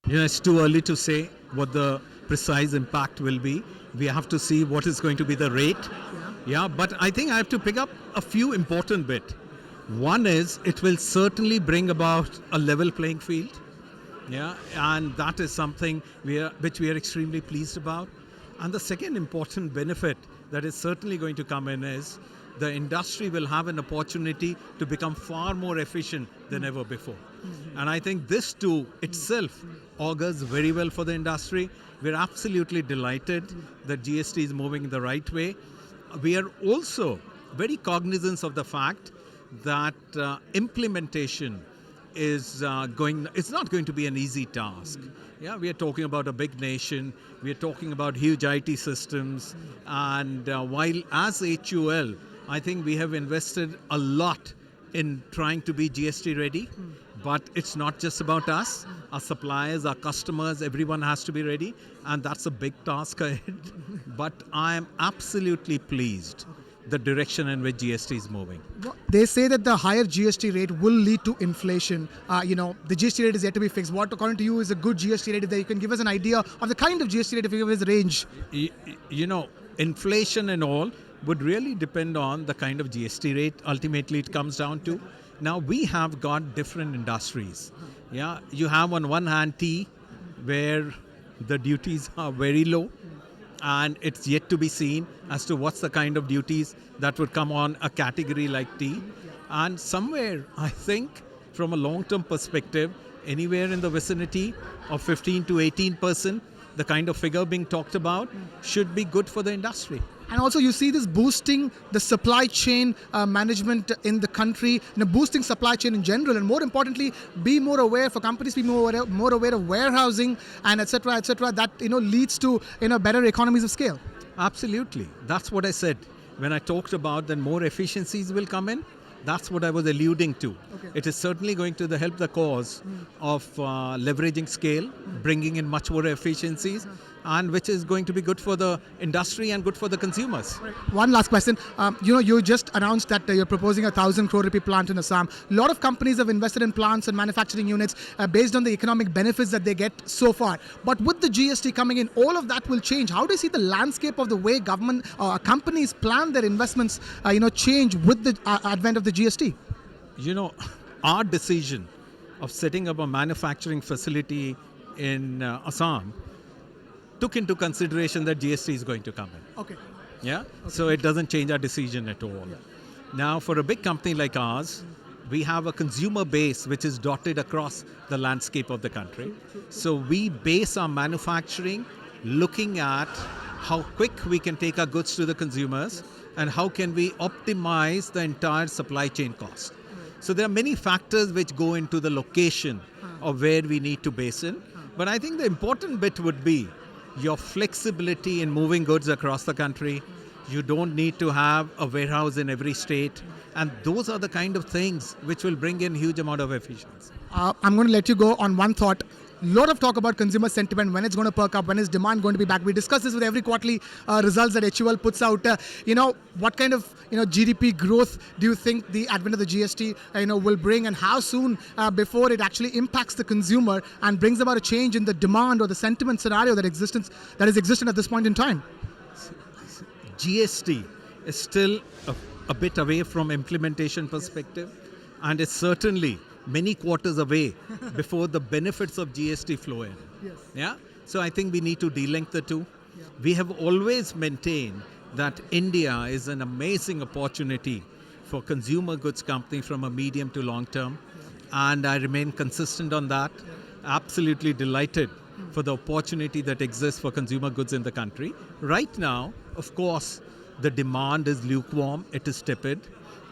It's too early to say what the precise impact will be. We have to see what is going to be the rate. Yeah, but I think I have to pick up a few important bit. One is it will certainly bring about a level playing field. Yeah, and that is something which we are extremely pleased about. And the second important benefit that is certainly going to come in is the industry will have an opportunity to become far more efficient than ever before. And I think this too itself augurs very well for the industry. We're absolutely delighted that GST is moving in the right way. We are also very cognizant of the fact that implementation is it's not going to be an easy task. Yeah, we are talking about a big nation. We are talking about huge IT systems. And while as HUL, I think we have invested a lot in trying to be GST ready. But it's not just about us. Our suppliers, our customers, everyone has to be ready. And that's a big task ahead. But I am absolutely pleased the direction in which GST is moving. They say that the higher GST rate will lead to inflation. The GST rate is yet to be fixed. What, according to you, is a good GST rate? If you can give us an idea of the kind of GST rate, if you give us a range. Inflation and all would really depend on the kind of GST rate ultimately it comes down to. Now, we have got different industries. Yeah, you have on one hand tea, where the duties are very low. And it's yet to be seen as to what's the kind of duties that would come on a category like tea. And somewhere, I think, from a long-term perspective, anywhere in the vicinity of 15 to 18%, the kind of figure being talked about should be good for the industry. And also you see this boosting the supply chain management in the country, boosting supply chain in general, and more importantly, be more aware for companies, be more aware of warehousing and etc. That leads to better economies of scale. Absolutely. That's what I said. When I talked about that more efficiencies will come in, that's what I was alluding to. Okay. It is certainly going to help the cause of leveraging scale, bringing in much more efficiencies, and which is going to be good for the industry and good for the consumers. Right. One last question. You just announced that you're proposing a 1,000 crore rupee plant in Assam. A lot of companies have invested in plants and manufacturing units based on the economic benefits that they get so far. But with the GST coming in, all of that will change. How do you see the landscape of the way government companies plan their investments change with the advent of the GST? Our decision of setting up a manufacturing facility in Assam took into consideration that GST is going to come in. Okay. Yeah? Okay. So it doesn't change our decision at all. Yeah. Now, for a big company like ours, we have a consumer base which is dotted across the landscape of the country. So we base our manufacturing looking at how quick we can take our goods to the consumers and how can we optimize the entire supply chain cost. So there are many factors which go into the location of where we need to base in. But I think the important bit would be your flexibility in moving goods across the country. You don't need to have a warehouse in every state. And those are the kind of things which will bring in huge amount of efficiency. I'm going to let you go on one thought. A lot of talk about consumer sentiment, when it's going to perk up, when is demand going to be back. We discuss this with every quarterly results that HUL puts out. What kind of GDP growth do you think the advent of the GST will bring, and how soon before it actually impacts the consumer and brings about a change in the demand or the sentiment scenario that is existent at this point in time? GST is still a bit away from implementation perspective, and it's certainly many quarters away before the benefits of GST flow in. Yes. Yeah. So I think we need to de-link the two. Yeah. We have always maintained that India is an amazing opportunity for consumer goods company from a medium to long term. Yeah. And I remain consistent on that. Yeah. Absolutely delighted for the opportunity that exists for consumer goods in the country. Right now, of course, the demand is lukewarm. It is tepid.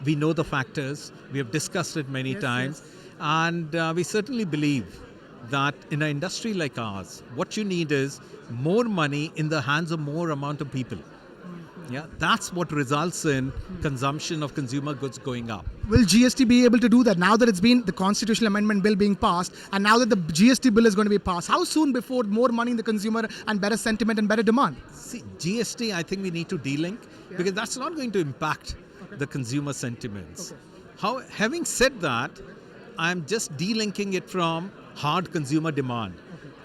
We know the factors. We have discussed it many times. Yes. And we certainly believe that in an industry like ours, what you need is more money in the hands of more amount of people. Yeah, that's what results in consumption of consumer goods going up. Will GST be able to do that now that it's been the constitutional amendment bill being passed, and now that the GST bill is going to be passed? How soon before more money in the consumer and better sentiment and better demand? See, GST, I think we need to de-link because that's not going to impact the consumer sentiments. Having said that, I'm just delinking it from hard consumer demand.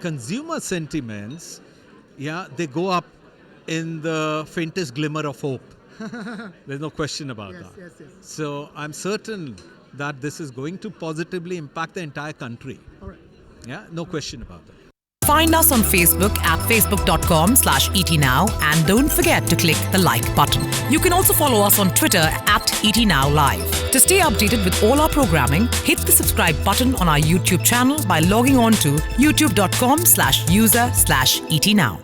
consumer sentiments, they go up in the faintest glimmer of hope. There's no question about that. Yes. So I'm certain that this is going to positively impact the entire country. All right. Yeah, no question about that. Find us on Facebook at facebook.com/ETNow and don't forget to click the like button. You can also follow us on Twitter at ETNowLive. To stay updated with all our programming, hit the subscribe button on our YouTube channel by logging on to youtube.com/user/ETNow.